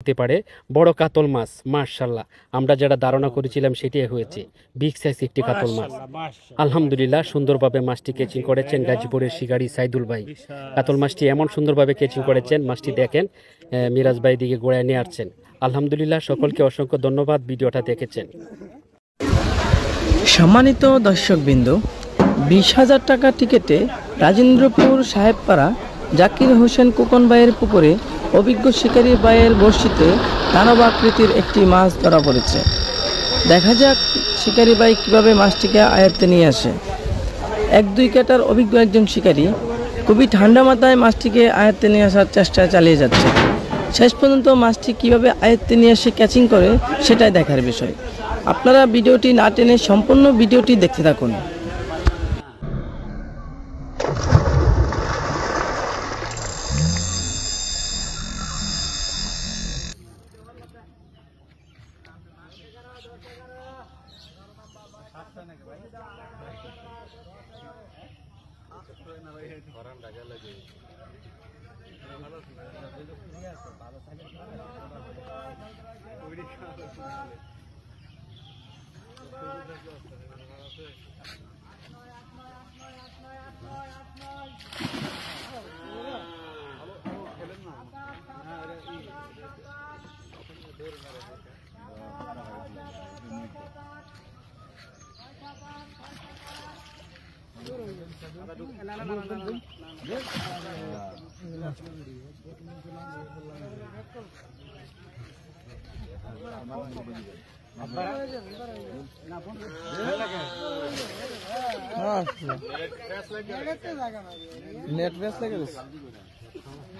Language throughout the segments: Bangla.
হতে পারে বড় কাতল মাছ। মাশাআল্লাহ, আমরা যেটা ধারণা করেছিলাম সেটাই হয়েছে, বিগ সাইজ একটি কাতল মাছ। আলহামদুলিল্লাহ, সুন্দরভাবে মাছটি কেচিং করেছেন গাজীপুরের শিকারী সাইদুল ভাই। কাতল মাছটি এমন সুন্দরভাবে কেচিং করেছেন, মাছটি দেখেন মিরাজ ভাই দিকে গোড়ায় নিয়ে আসছেন। আলহামদুলিল্লাহ, সকলকে অসংখ্য ধন্যবাদ ভিডিওটা দেখেছেন। সম্মানিত দর্শকবৃন্দ, 20,000 টাকা টিকেটে রাজেন্দ্রপুর সাহেবপাড়া জাকির হোসেন কোকন ভাইয়ের পুকুরে অভিজ্ঞ শিকারী ভাইয়ের বড়শিতে দানব আকৃতির একটি মাছ ধরা পড়েছে। দেখা যাক শিকারী ভাই কীভাবে মাছটিকে আয়ত্তে নিয়ে আসে। 1-2 কাটার অভিজ্ঞ একজন শিকারী খুবই ঠান্ডা মাথায় মাছটিকে আয়ত্তে নিয়ে আসার চেষ্টা চালিয়ে যাচ্ছে। শেষ পর্যন্ত মাছটি কীভাবে আয়ত্তে নিয়ে এসে ক্যাচিং করে সেটাই দেখার বিষয়। আপনারা ভিডিওটি না টেনে সম্পূর্ণ ভিডিওটি দেখতে থাকুন।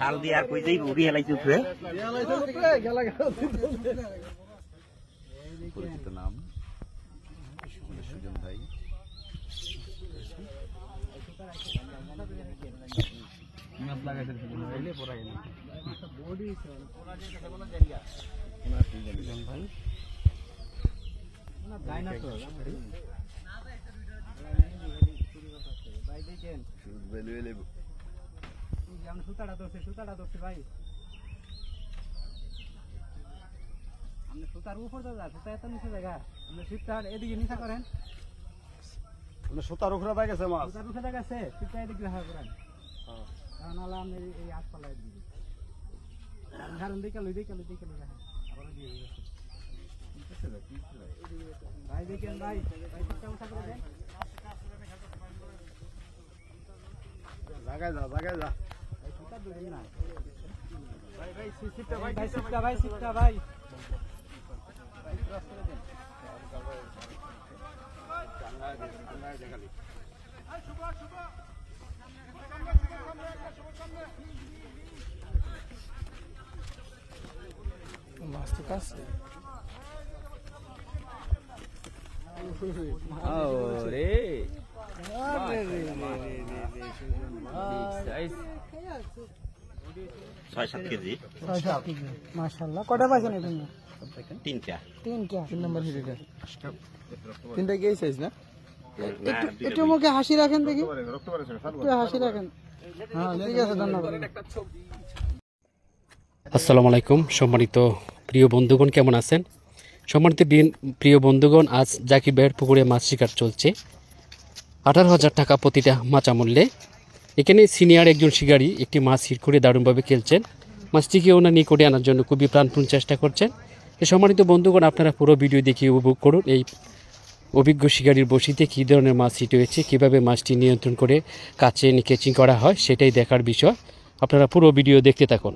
হাল দিয়া কই যাই বুড়ি হেলাইতে উঠবে পরিচিত নাম সুজন ভাই। সুতার উপরে পাই গেছে মাছ, সুতার গেছে এদিকে রাখা করেন, কারণ আলা আমি এই আট পালায় দিই ধারণ দিকে লই দিকে রাখা আবার দিয়ে দিয়েছে। ভাই দেখেন ভাই কেমন করে দেন, জায়গায় যা ভাই সুতার ধরেন না ভাই সিটটা ভাই মাশাআল্লাহ। কটা পাইছেন এখানে? তিনটা 3 নম্বর হিরেটা, তিনটা কি সাইজ না? একটু মুখে হাসি রাখেন দেখি, একটু হাসি রাখেন। হ্যাঁ ঠিক আছে, ধন্যবাদ। আসসালামু আলাইকুম সম্মানিত প্রিয় বন্ধুগণ, কেমন আছেন? সম্মানিত প্রিয় বন্ধুগণ, আজ জাকির ভাইয়ের পুকুরে মাছ শিকার চলছে 18,000 টাকা প্রতিটা মাচা মূল্যে। এখানে সিনিয়র একজন শিকারী একটি মাছ হিট করে দারুণভাবে খেলছেন, মাছটিকে ওনার নিকটে আনার জন্য খুবই প্রাণপণ চেষ্টা করছেন। সম্মানিত বন্ধুগণ, আপনারা পুরো ভিডিও দেখে উপভোগ করুন এই অভিজ্ঞ শিকারীর বশিতে কী ধরনের মাছ হিট হয়েছে, কীভাবে মাছটি নিয়ন্ত্রণ করে কাছে ক্যাচিং করা হয় সেটাই দেখার বিষয়। আপনারা পুরো ভিডিও দেখতে থাকুন।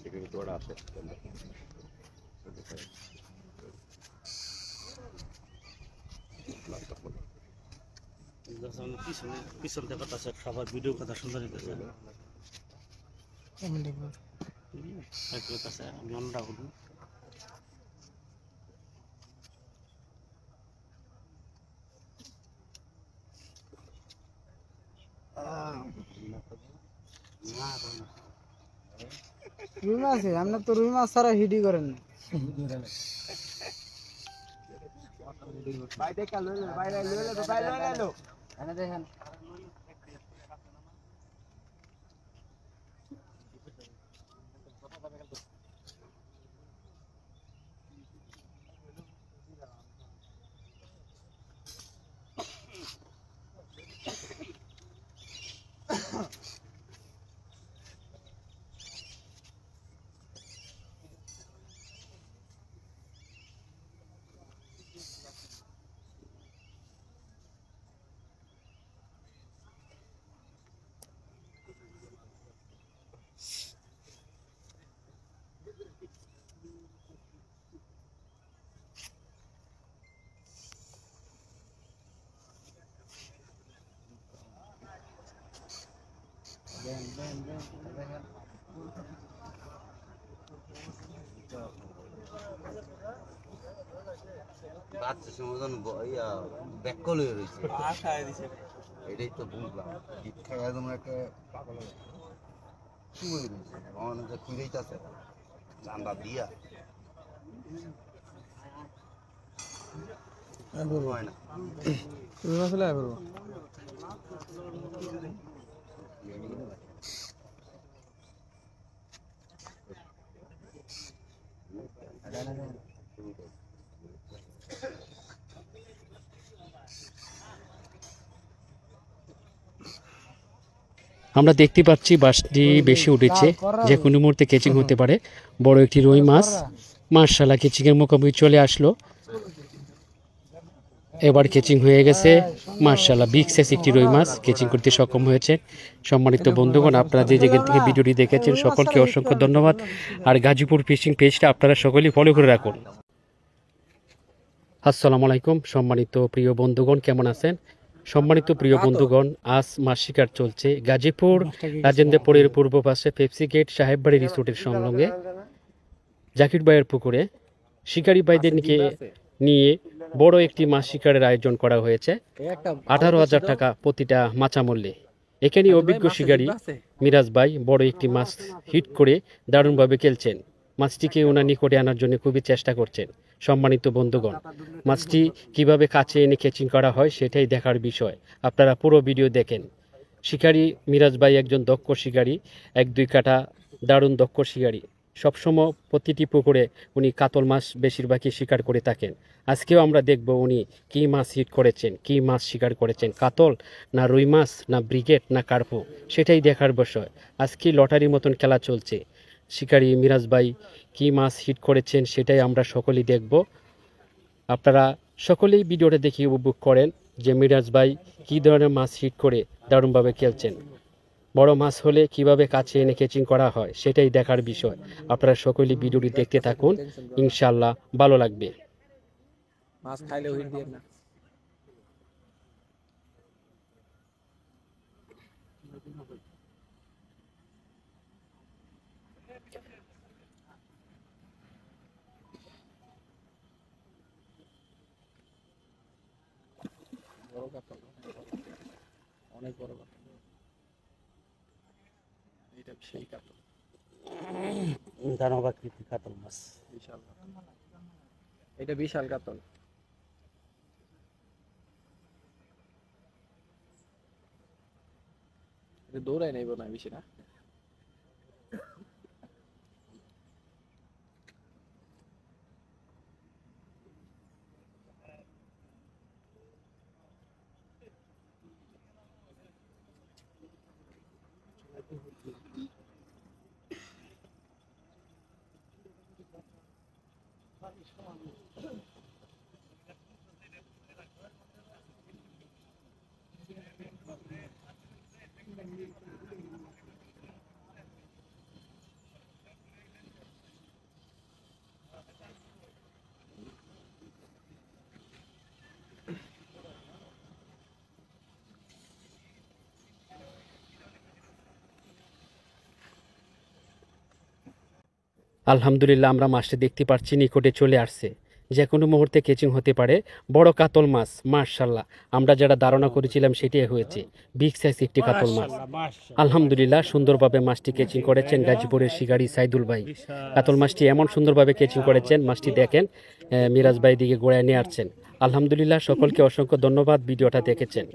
সেখানে তোড়া আছে পিছন থেকে কথা সবার ভিডিও কথা সুন্দর হইতেছে আমি অন্যটা বলুন। রুই মাছ আপনার তো রুই মাছ ছাড়া হিডি করেন না। বাচ্চা সমাধান ব্যাকল হয়ে রয়েছে এটাই তো বুঝলাম শিক্ষা একদম একটা পাগল কি হয়ে রয়েছে আমার খুঁড়েইতেছে চান্দা দিয়া হয় না রুই মাছ হলে করবো আমরা দেখতে পাচ্ছি বাসটি বেশি উঠেছে, যে কোনো মুহূর্তে কেচিং হতে পারে। বড় একটি রুই মাছ মাশাআল্লাহ কেচিংয়ের মুখোমুখি চলে আসলো। এবার কেচিং হয়ে গেছে মাশাআল্লাহ, বিগ সাইজ একটি রুই মাছ কেচিং করতে সক্ষম হয়েছে। সম্মানিত বন্ধুগণ, আপনারা যে জায়গা থেকে ভিডিওটি দেখেছেন সকলকে অসংখ্য ধন্যবাদ। আর গাজীপুর ফিশিং পেজটা আপনারা সকলেই ফলো করে রাখুন। আসসালামু আলাইকুম সম্মানিত প্রিয় বন্ধুগণ, কেমন আছেন? সম্মানিত প্রিয় বন্ধুগণ, আজ মাছ শিকার চলছে গাজীপুর রাজেন্দ্রপুরের পূর্ব পাশে পেপসি গেট সাহেববাড়ি রিসোর্টের সংলগ্নে জাকির ভাইয়ের পুকুরে শিকারী ভাইদের নিয়ে বড় একটি মাছ শিকারের আয়োজন করা হয়েছে। 18,000 টাকা প্রতিটা মাচা মূল্যে। এখানে অভিজ্ঞ শিকারী মিরাজ ভাই বড় একটি মাছ হিট করে দারুণভাবে খেলছেন। মাছটিকে ওনার নিকটে আনার জন্য খুবই চেষ্টা করছেন। সম্মানিত বন্ধুগণ, মাছটি কিভাবে কাছে এনে ক্যাচিং করা হয় সেটাই দেখার বিষয়। আপনারা পুরো ভিডিও দেখেন। শিকারী মিরাজ ভাই একজন দক্ষ শিকারী, 1-2 কাটা দারুণ দক্ষ শিকারী। সবসময় প্রতিটি পুকুরে উনি কাতল মাছ বেশিরভাগই শিকার করে থাকেন। আজকেও আমরা দেখব উনি কী মাছ হিট করেছেন, কী মাছ শিকার করেছেন, কাতল না রুই মাছ না ব্রিগেড না কার্পো, সেটাই দেখার বিষয়। আজকে লটারির মতন খেলা চলছে। শিকারী মিরাজ ভাই কী মাছ হিট করেছেন সেটাই আমরা সকলেই দেখব। আপনারা সকলেই ভিডিওটা দেখে উপভোগ করেন যে মিরাজ ভাই কী ধরনের মাছ হিট করে দারুণভাবে খেলছেন। বড় মাছ হলে কিভাবে কাছে এনে ক্যাচিং করা হয় সেটাই দেখার বিষয়। আপনারা সকলেই ভিডিওটি দেখতে থাকুন, ইনশাআল্লাহ ভালো লাগবে। মাছ খাইলেও হিট দিয়ে না। বড় কাতল, অনেক বড় কাতল, এটা সেই কাতল, দানবাকৃতি কাতল মাছ, বিশাল কাতল, এটা বিশাল কাতল। এটা দৌড়ায় নাই বোধ হয় বেশি না। আলহামদুলিল্লাহ আমরা মাছটি দেখতে পাচ্ছি নিকটে চলে আসছে। যে কোনো মুহূর্তে কেচিং হতে পারে। বড় কাতল মাছ, মাশাল্লাহ, আমরা যেটা ধারণা করেছিলাম সেটাই হয়েছে, বিগ সাইজ একটি কাতল মাছ। আলহামদুলিল্লাহ, সুন্দরভাবে মাছটি কেচিং করেছেন গাজীপুরের শিকারী সাইদুল ভাই। কাতল মাছটি এমন সুন্দরভাবে কেচিং করেছেন, মাছটি দেখেন মিরাজ ভাই দিকে গোড়ায় নিয়ে আসছেন। আলহামদুলিল্লাহ, সকলকে অসংখ্য ধন্যবাদ ভিডিওটা দেখেছেন।